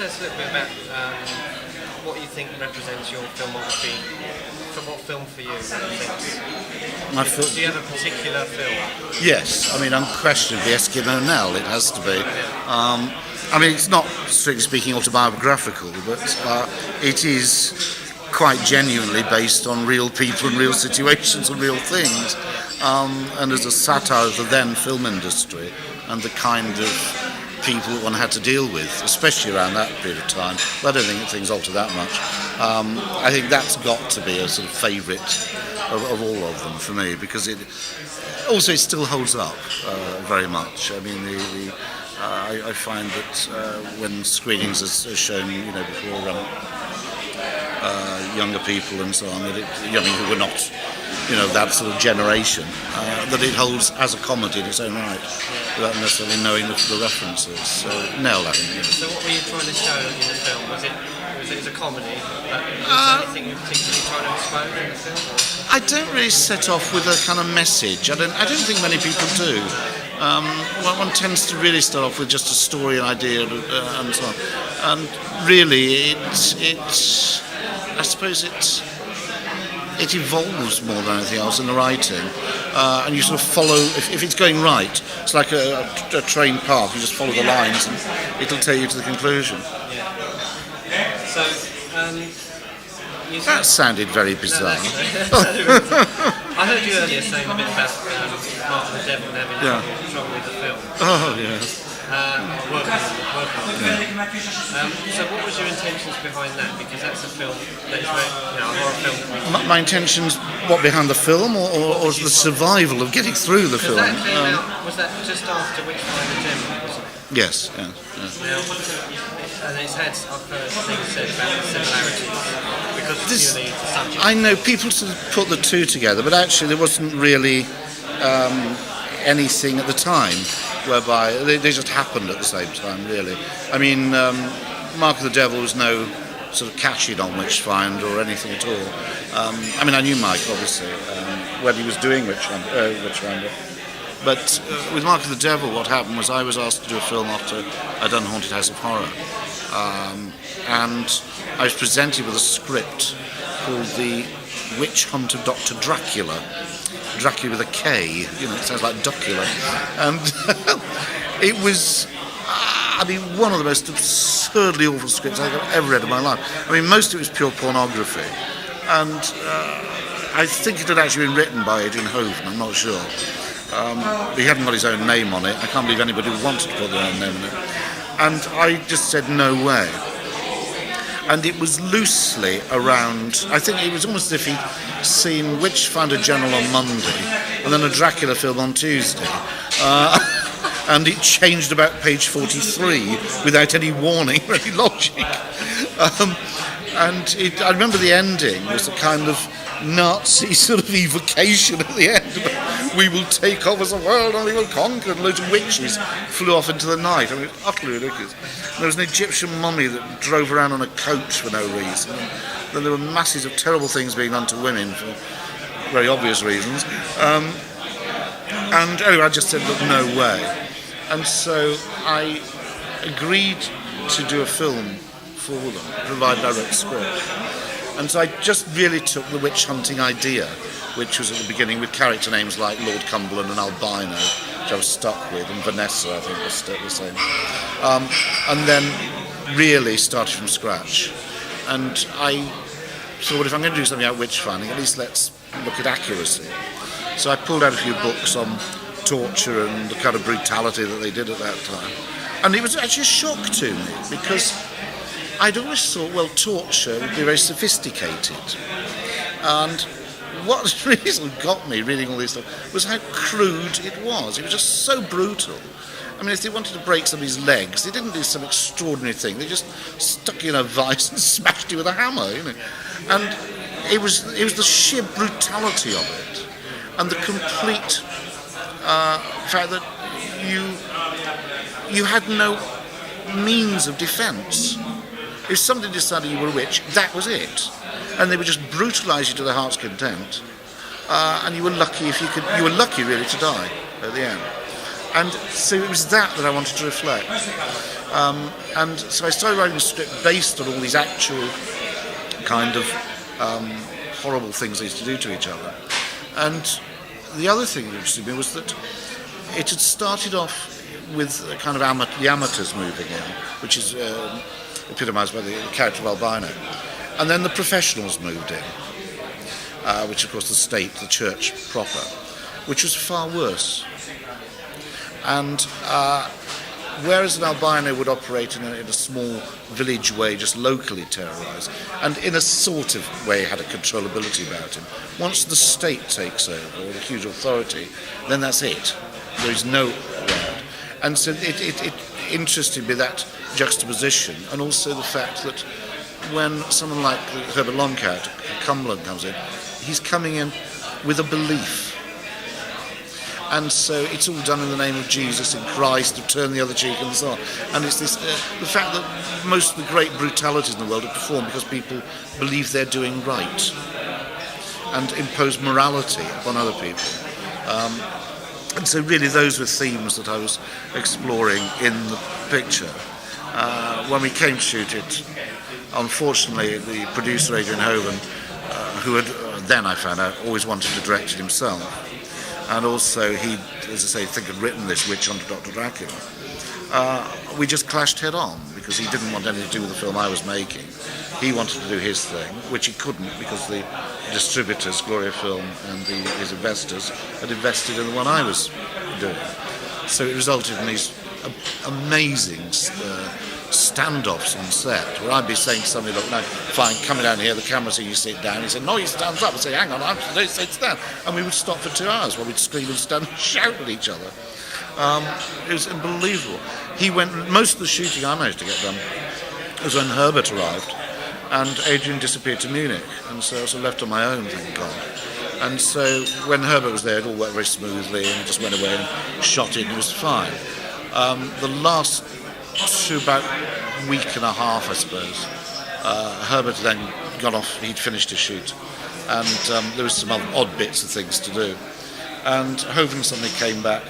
tell us a little bit about what you think represents your filmography? What film for you represents? Do you have a particular film? Yes, I mean, unquestionably Eskimo Nell, it has to be. I mean, it's not, strictly speaking, autobiographical, but it is quite genuinely based on real people and real situations and real things, and as a satire of the then film industry and the kind of people that one had to deal with, especially around that period of time. But I don't think things alter that much. I think that's got to be a sort of favourite of all of them for me, because it still holds up very much. I mean, I find that when screenings are shown, before younger people and so on, that who were not, that sort of generation, that it holds as a comedy in its own right, without necessarily knowing the references. So, Nell, I think. So, what were you trying to show in the film? Was it as a comedy? Was there anything you were particularly trying to expose in the film? Or? I don't really set off with a kind of message. I don't think many people do. One tends to really start off with just a story, an idea, and so on. And really, I suppose it evolves more than anything else in the writing, and you sort of follow. If it's going right, it's like a train path. You just follow the lines, and it'll take you to the conclusion. Yeah. So. That sounded very bizarre. I heard you earlier saying a bit about Mark and the Devil and having trouble with the film. Oh, yes. Working on it. So what was your intentions behind that? Because that's a film that is very, a horror film. My intentions, what, behind the film, or the survival of getting through the film? Was that just after Witchfinder Gem, wasn't it? Yes. Now, and I've heard things said about the similarities because it's purely the subject. I know people sort of put the two together, but actually there wasn't really anything at the time whereby they just happened at the same time, really. I mean, Mark of the Devil was no sort of catching on Witchfinder or anything at all. I mean, I knew Mike, obviously, when he was doing Witchfinder. But with Mark of the Devil, what happened was I was asked to do a film after I'd done Haunted House of Horror. And I was presented with a script called The Witch Hunt of Dr. Dracula. Dracula with a K, it sounds like Docula. And it was, one of the most absurdly awful scripts I've ever read in my life. I mean, most of it was pure pornography. And I think it had actually been written by Adrian Hoven, I'm not sure. He hadn't got his own name on it. I can't believe anybody wanted to put their own name on it. And I just said, no way. And it was loosely around, I think it was almost as if he'd seen Witchfinder General on Monday and then a Dracula film on Tuesday. And it changed about page 43 without any warning or any logic. I remember the ending was a kind of Nazi sort of evocation at the end. We will take over the world and we will conquer. And loads of witches flew off into the night. I mean, it's utterly ridiculous. There was an Egyptian mummy that drove around on a coach for no reason. And then there were masses of terrible things being done to women for very obvious reasons. And anyway, I just said, look, no way. And so I agreed to do a film for them, provided I wrote the script. And so I just really took the witch hunting idea, which was at the beginning with character names like Lord Cumberland and Albino, which I was stuck with, and Vanessa, I think, was still the same. And then really started from scratch. And I thought, well, if I'm going to do something about witch finding, at least let's look at accuracy. So I pulled out a few books on torture and the kind of brutality that they did at that time. And it was actually a shock to me, because I'd always thought, well, torture would be very sophisticated. And what really sort of got me reading all this stuff was how crude it was. It was just so brutal. I mean, if they wanted to break somebody's legs, they didn't do some extraordinary thing. They just stuck you in a vice and smashed you with a hammer, And it was the sheer brutality of it, and the complete fact that you had no means of defence. If somebody decided you were a witch, that was it, and they would just brutalise you to their heart's content, and you were lucky if you were lucky really to die at the end. And so it was that I wanted to reflect. And so I started writing a script based on all these actual kind of horrible things they used to do to each other. And the other thing that interested me was that it had started off with a kind of the amateurs moving in, which is epitomised by the character of Albino. And then the professionals moved in, which of course the state, the church proper, which was far worse. And whereas an albino would operate in a small village way, just locally terrorised, and in a sort of way had a controllability about him, once the state takes over, or the huge authority, then that's it. There is no word. And so it interested me, that juxtaposition, and also the fact that when someone like Herbert Longcat, Cumberland, comes in, he's coming in with a belief. And so it's all done in the name of Jesus and Christ, to turn the other cheek and so on. And it's this, the fact that most of the great brutalities in the world are performed because people believe they're doing right and impose morality upon other people. And so really those were themes that I was exploring in the picture. When we came to shoot it, unfortunately the producer Adrian Hovan, who had then I found out always wanted to direct it himself, and also he, as I say, had written this Witch Hunter Dr. Dracula, we just clashed head on because he didn't want anything to do with the film I was making. He wanted to do his thing, which he couldn't because the distributors, Gloria Film, and his investors had invested in the one I was doing. So it resulted in these amazing standoffs on set, where I'd be saying to somebody, look, no, fine, coming down here, the camera saying you sit down. He said, no, he stands up. I'd say, hang on, he sits down. And we would stop for 2 hours while we'd scream and stand and shout at each other. It was unbelievable. Most of the shooting I managed to get done was when Herbert arrived, and Adrian disappeared to Munich, and so I was left on my own, thank God. And so when Herbert was there, it all went very smoothly, and he just went away and shot it, and it was fine. The last about week and a half, I suppose, Herbert then got off. He'd finished his shoot, and there was some odd bits of things to do. And Hovan suddenly came back,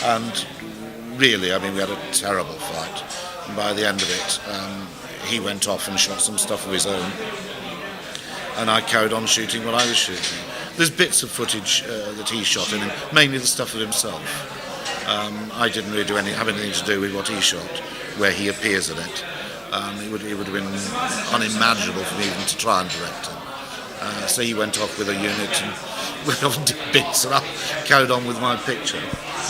and really, I mean, we had a terrible fight. And by the end of it, he went off and shot some stuff of his own, and I carried on shooting what I was shooting. There's bits of footage that he shot in, mainly the stuff of himself. I didn't really have anything to do with what he shot, where he appears in it. It would have been unimaginable for me even to try and direct him. So he went off with a unit and went off and did bits, and I carried on with my picture.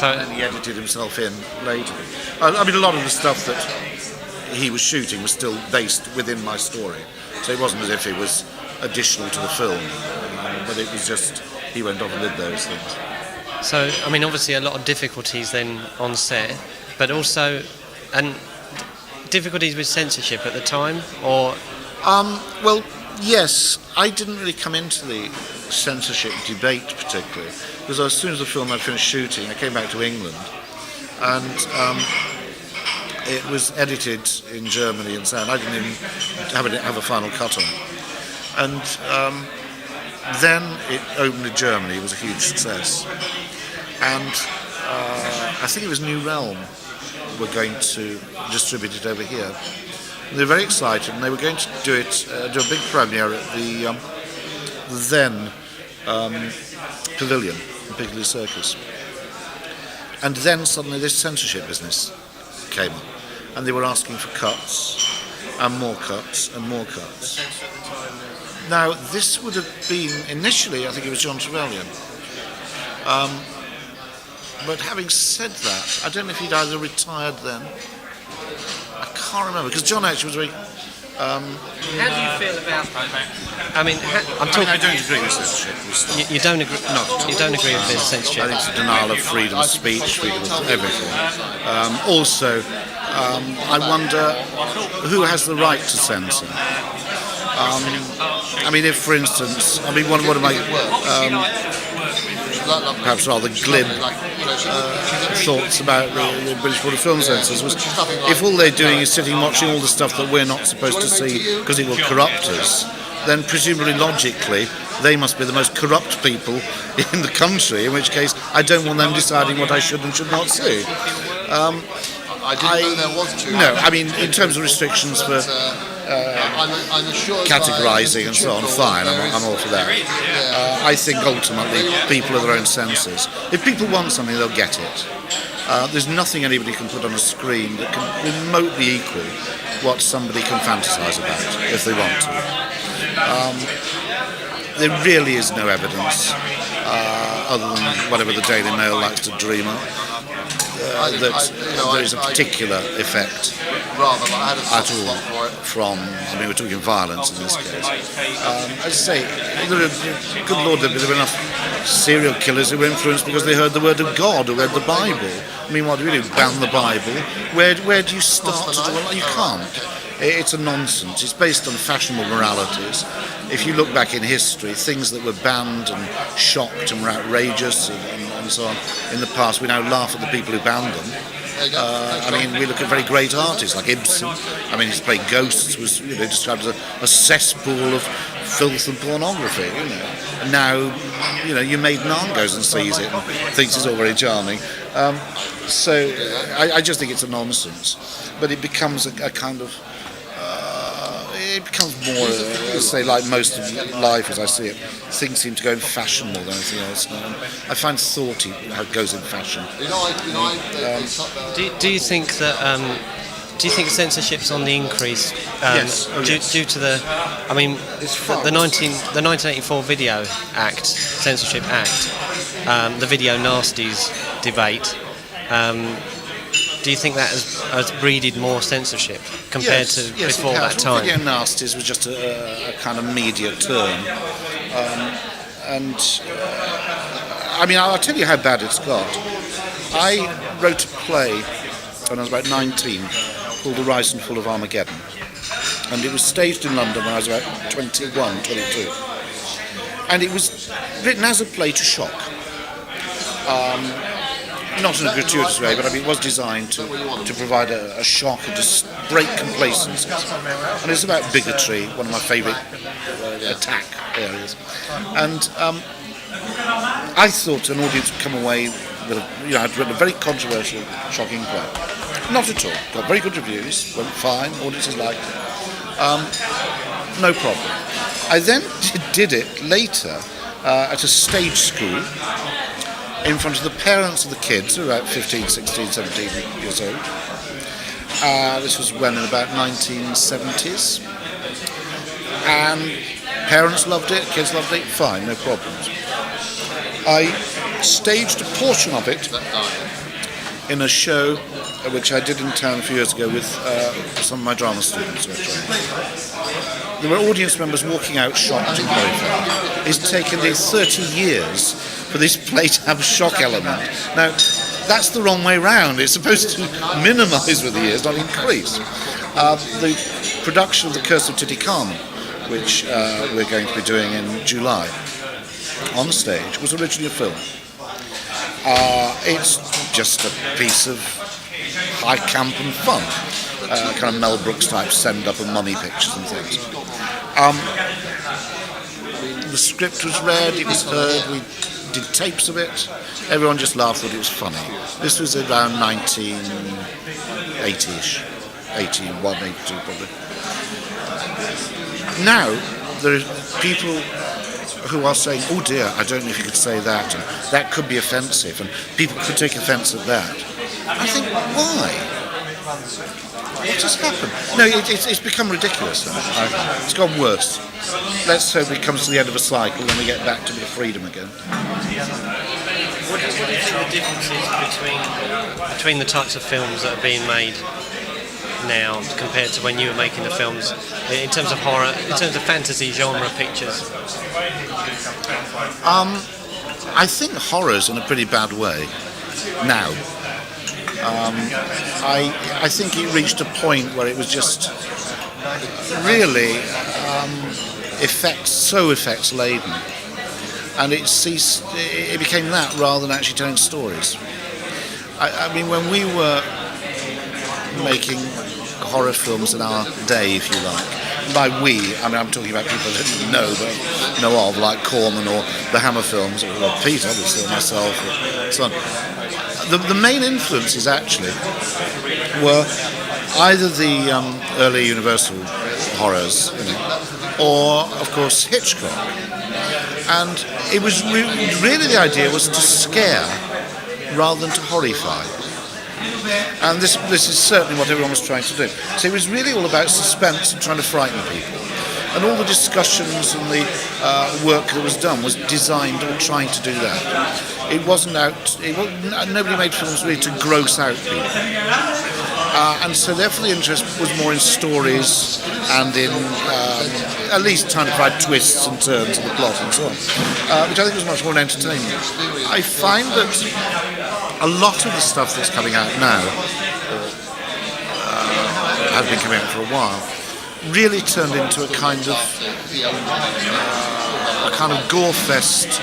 And he edited himself in later. I mean, a lot of the stuff that he was shooting was still based within my story. So it wasn't as if it was additional to the film, but it was just, he went off and did those things. So, I mean, obviously a lot of difficulties then on set, but also, and difficulties with censorship at the time, or? Well, yes, I didn't really come into the censorship debate particularly, because as soon as the film had finished shooting, I came back to England, and it was edited in Germany and so on. I didn't even have a final cut on it. And then it opened in Germany. It was a huge success. And I think it was New Realm were going to distribute it over here. And they were very excited, and they were going to do a big premiere at the then Pavilion in Piccadilly Circus. And then suddenly this censorship business came up, and they were asking for cuts, and more cuts, and more cuts. Now, this would have been, initially, I think it was John Trevelyan. But having said that, I don't know if he'd either retired then. I can't remember, because John actually was very... How do you feel about... I mean, I don't agree with censorship. You don't agree? No, you don't agree with censorship? I think it's a denial of freedom of speech, freedom of everything. Also, I wonder who has the right to censor. I mean, if, for instance, one of my perhaps rather glib thoughts about the British Board of Film Censors was, if all they're doing is sitting watching all the stuff that we're not supposed to see because it will corrupt us, then presumably logically they must be the most corrupt people in the country, in which case I don't want them deciding what I should and should not see. I didn't know there was too. No, I mean, in terms of restrictions for categorising and so on, fine, I'm all for that. I think ultimately people are their own senses. If people want something, they'll get it. There's nothing anybody can put on a screen that can remotely equal what somebody can fantasise about if they want to. There really is no evidence, other than whatever the Daily Mail likes to dream up, that there is a particular effect at all from, I mean, we're talking violence in this case. As I say, good Lord, there are enough serial killers who were influenced because they heard the word of God or read the Bible. I mean, what do you do? Ban the Bible? Where do you start to do it? You can't. It's a nonsense. It's based on fashionable moralities. If you look back in history, things that were banned and shocked and were outrageous and so on in the past, we now laugh at the people who banned them. I mean, we look at very great artists like Ibsen. I mean, his play Ghosts was described as a cesspool of filth and pornography. And now, your maiden aunt goes and sees it and thinks it's all very charming. So I just think it's a nonsense. But it becomes a kind of... it becomes more, say, like most of life as I see it. Things seem to go in fashion more than anything else now. I find thought how it goes in fashion. Do you think that? Do you think censorship's on the increase? Yes. Due to the, I mean, the 1984 Video Act, Censorship Act, the Video Nasties debate. Do you think that has breeded more censorship compared to before that time? Video Nasties was just a kind of media term. I mean, I'll tell you how bad it's got. I wrote a play when I was about 19 called The Rise and Fall of Armageddon. And it was staged in London when I was about 21, 22. And it was written as a play to shock. Not in a gratuitous way, but I mean, it was designed to provide a shock and to break complacency. And it's about bigotry, one of my favourite attack areas. And I thought an audience would come away with I'd written a very controversial, shocking play. Not at all. Got very good reviews, went fine, audiences liked it. No problem. I then did it later at a stage school in front of the parents of the kids, who were about 15, 16, 17 years old. This was when in about 1970s. And parents loved it, kids loved it, fine, no problems. I staged a portion of it in a show which I did in town a few years ago with some of my drama students. There were audience members walking out shocked and horrified. It's taken 30 years for this play to have a shock element. Now, that's the wrong way round. It's supposed to minimise with the years, not increase. The production of The Curse of Tutankhamun, which we're going to be doing in July on stage, was originally a film. It's just a piece of high camp and fun, kind of Mel Brooks type send-up and mummy pictures and things. The script was read, it was heard, we did tapes of it, everyone just laughed that it was funny. This was around 1980-ish, 81, 82 probably. Now, there are people who are saying, oh dear, I don't know if you could say that, and that could be offensive, and people could take offence at that. I think, why? What has happened? No, it's become ridiculous now. It's gone worse. Let's hope it comes to the end of a cycle and we get back to a bit of freedom again. What do you think the difference is between the types of films that are being made now compared to when you were making the films, in terms of horror, in terms of fantasy genre pictures? I think horror's in a pretty bad way now. I think it reached a point where it was just really effects laden, and it became that rather than actually telling stories. I mean, when we were making horror films in our day, if you like, by we, I mean, I'm talking about people that didn't know of, like Corman or the Hammer films, or Pete, obviously, or myself, or so on. The main influences actually were either the early Universal horrors, or of course Hitchcock. And it was really the idea was to scare rather than to horrify. And this is certainly what everyone was trying to do. So it was really all about suspense and trying to frighten people. And all the discussions and the work that was done was designed or trying to do that. It wasn't out. Nobody made films really to gross out people. And so therefore the interest was more in stories and in at least trying to provide twists and turns in the plot and so on, which I think was much more entertaining. I find that a lot of the stuff that's coming out now, has been coming out for a while, really turned into a kind of gore fest,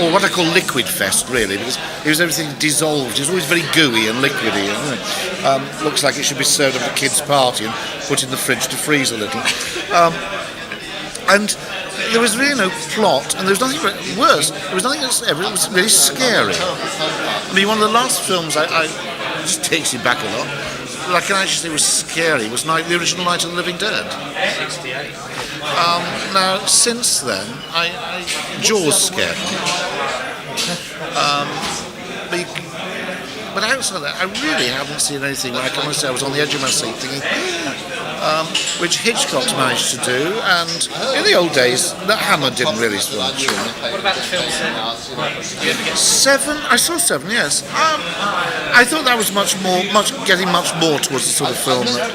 or what I call liquid fest, really, because it was everything dissolved. It was always very gooey and liquidy. Looks like it should be served at a kid's party and put in the fridge to freeze a little. And there was really no plot, and there was nothing worse. There was nothing else ever. It was really scary. I mean, one of the last films I just takes you back a lot. I can actually say was scary. Was the original Night of the Living Dead. 68. Now, since then, Jaws scared me. But outside of that, I really haven't seen anything where I can say I was on the edge of my seat thinking, which Hitchcock's managed to do, and in the old days, that Hammer didn't really so much. What about the film Seven? Did you ever get Seven? I saw Seven, yes. I thought that was getting much more towards the sort of film that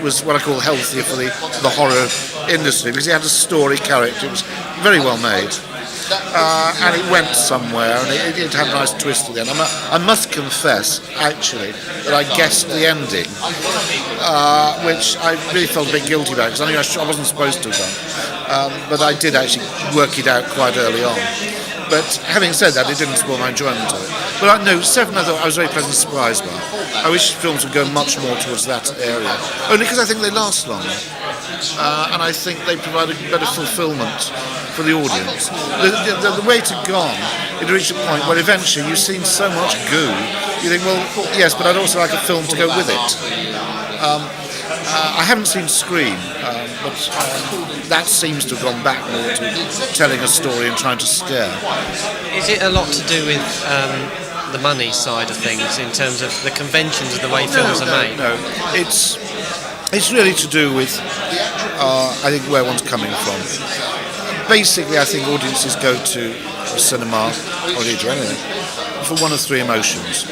was what I call healthier for the horror industry, because it had a story character. It was very well made. And it went somewhere, and it had a nice twist at the end. I must confess, actually, that I guessed the ending, which I really felt a bit guilty about, because I knew I wasn't supposed to have done. But I did actually work it out quite early on. But having said that, it didn't spoil my enjoyment of it. But no, Seven, I thought I was very pleasantly surprised by. I wish films would go much more towards that area, only because I think they last longer. And I think they provide a better fulfilment for the audience. The way to gone, it reached a point where eventually you've seen so much goo, you think, well, yes, but I'd also like a film to go with it. I haven't seen Scream, but that seems to have gone back more to telling a story and trying to scare. Is it a lot to do with the money side of things, in terms of the conventions of the way films are made? No, it's really to do with, I think, where one's coming from. Basically, I think audiences go to a cinema, or to anything, for one of three emotions.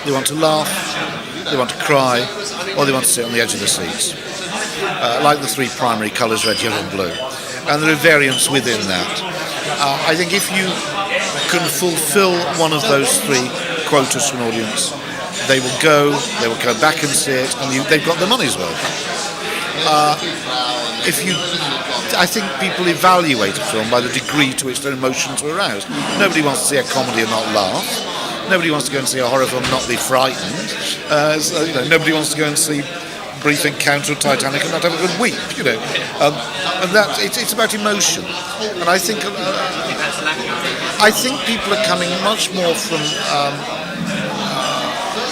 They want to laugh, they want to cry, or they want to sit on the edge of the seats. Like the three primary colours, red, yellow and blue. And there are variants within that. I think if you can fulfil one of those three quotas from an audience, they will go back and see it, and they've got their money's worth. I think people evaluate a film by the degree to which their emotions are aroused. Nobody wants to see a comedy and not laugh. Nobody wants to go and see a horror film and not be frightened. Nobody wants to go and see Brief Encounter of Titanic and not have a good weep. And that it's about emotion. And I think people are coming much more from.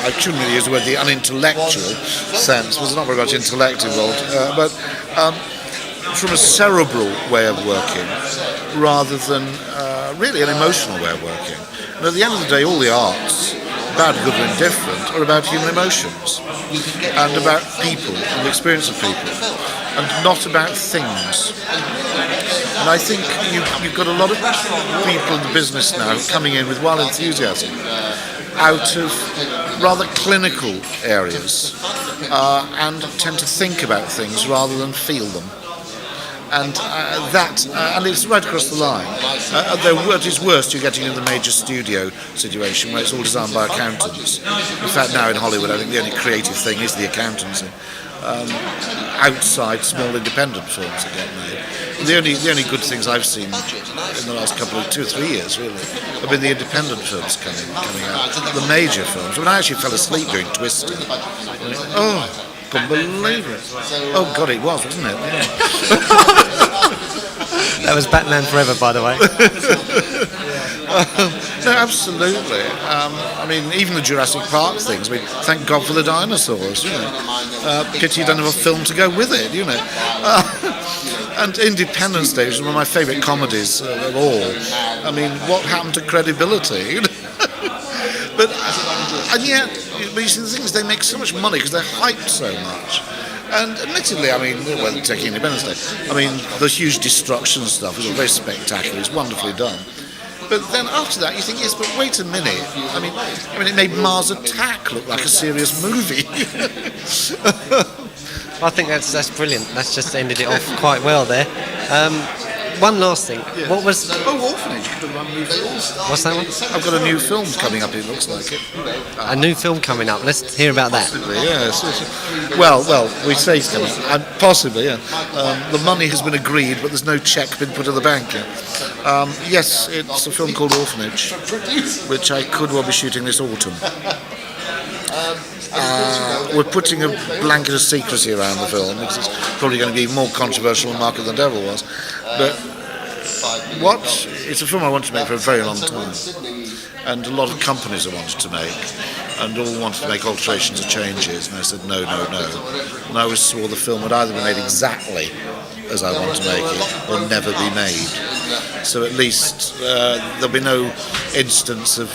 I shouldn't really use the word the unintellectual sense, because there's not very much intellect involved, but from a cerebral way of working rather than really an emotional way of working. And at the end of the day, all the arts, bad, good or indifferent, are about human emotions and about people and the experience of people, and not about things. And I think you've got a lot of people in the business now coming in with wild enthusiasm out of rather clinical areas and tend to think about things rather than feel them. And and it's right across the line. What is worse, you're getting in the major studio situation where it's all designed by accountants. In fact, now in Hollywood, I think the only creative thing is the accountancy. Outside small independent films that get made. The only good things I've seen in the last 2 or 3 years, really, have been the independent films coming out. The major films. I actually fell asleep during Twister. couldn't believe it. Oh God, it was, wasn't it? Yeah. That was Batman Forever, by the way. No, absolutely. I mean, even the Jurassic Park things. I mean, thank God for the dinosaurs. You know, pity you don't have a film to go with it. You know, and Independence Day is one of my favourite comedies of all. I mean, what happened to credibility? You know? And yet, you see, the thing is, they make so much money because they're hyped so much. And admittedly, I mean, well, taking Independence Day, I mean, the huge destruction stuff is very spectacular. It's wonderfully done. But then after that, you think, yes, but wait a minute. I mean, it made Mars Attack look like a serious movie. I think that's brilliant. That's just ended it off quite well there. One last thing. Yeah. What was... Orphanage. What's that one? I've got a new film coming up, it looks like it. A new film coming up. Let's hear about that. Possibly, yes. Well, we say it's coming up. Possibly, yeah. The money has been agreed, but there's no cheque been put in the bank yet. Yes, it's a film called Orphanage, which I could well be shooting this autumn. We're putting a blanket of secrecy around the film because it's probably going to be more controversial than Mark of the Devil was. But it's a film I wanted to make for a very long time, and a lot of companies I wanted to make, and all wanted to make alterations or changes, and I said no. And I always swore the film would either be made exactly as I want to make it, or never be made. So at least there'll be no instance of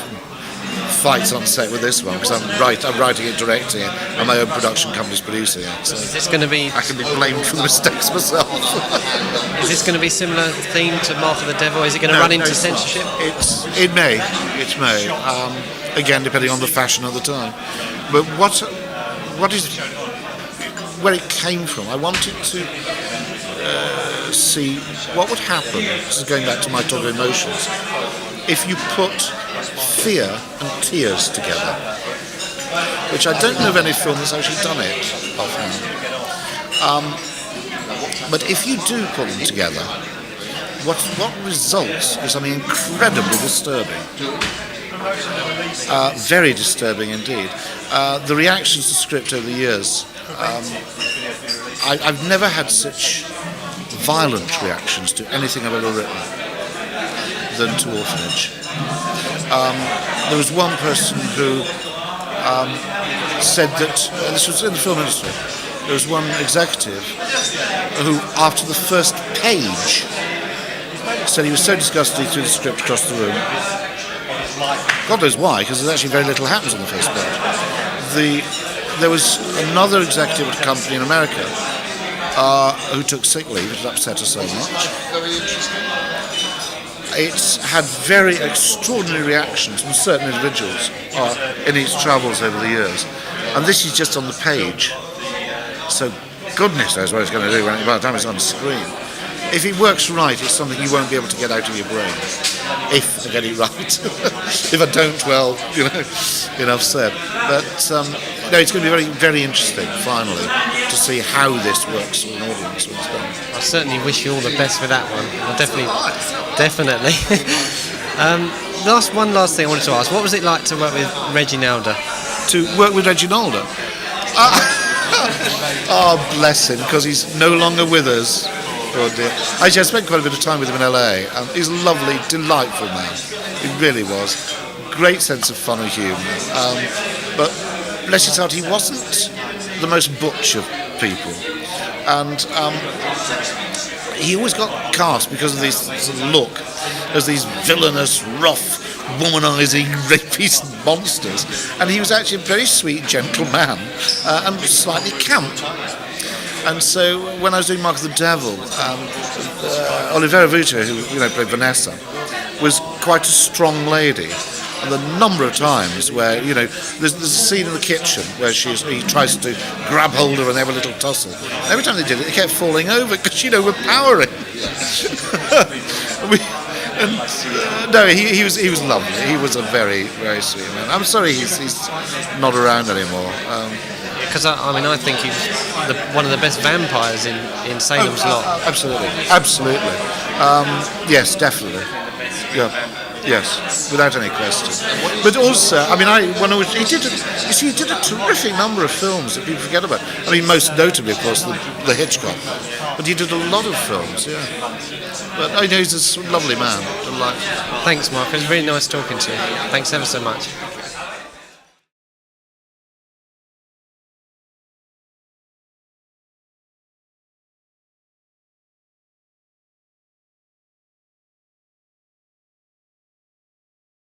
fights on set with this one, because I'm writing it, directing it, and my own production company's producing it. So is this going to be... I can be blamed for the mistakes myself. Is this going to be similar theme to Mark of the Devil? Is it going to run into censorship? It may. Again, depending on the fashion of the time. But what is where it came from? I wanted to see what would happen. This is going back to my talk of emotions. If you put fear and tears together, which I don't know of any film that's actually done it offhand. But if you do put them together, what results is something incredibly disturbing. Very disturbing indeed. The reactions to the script over the years, I've never had such violent reactions to anything I've ever written than to Orphanage. There was one person who said that, and this was in the film industry, there was one executive who, after the first page, said he was so disgusted he threw the script across the room. God knows why, because there's actually very little happens on the first page. There was another executive at a company in America who took sick leave. It had upset her so much. It's had very extraordinary reactions from certain individuals in its travels over the years. And this is just on the page. So goodness knows what it's going to do by the time it's on the screen. If it works right, it's something you won't be able to get out of your brain. If I get it right. If I don't, well, enough said. But no, it's going to be very, very interesting, finally, to see how this works with an audience when it's done. I certainly wish you all the best with that one. Definitely. One last thing I wanted to ask. What was it like to work with Reginaldo? To work with Reginaldo? Oh, bless him, because he's no longer with us. Oh dear. Actually, I spent quite a bit of time with him in LA, and he's a lovely, delightful man. He really was. Great sense of fun and humour. But bless his heart, he wasn't the most butch of people. And he always got cast because of this sort of look as these villainous, rough, womanising, rapist monsters. And he was actually a very sweet, gentle man, and slightly camp. And so when I was doing Mark of the Devil, Olivera Vuto, who played Vanessa, was quite a strong lady. And the number of times where, there's a scene in the kitchen where he tries to grab hold of her and they have a little tussle. And every time they did it, they kept falling over because, we're powering. No, he was lovely. He was a very, very sweet man. I'm sorry he's not around anymore. Because I think he's one of the best vampires in Salem's Lot. Absolutely. Yes, definitely. Yeah. Yes, without any question. But also, I mean, he did a terrific number of films that people forget about. I mean, most notably, of course, the Hitchcock. But he did a lot of films, yeah. But I know he's a lovely man. Delightful. Thanks, Mark. It was really nice talking to you. Thanks ever so much.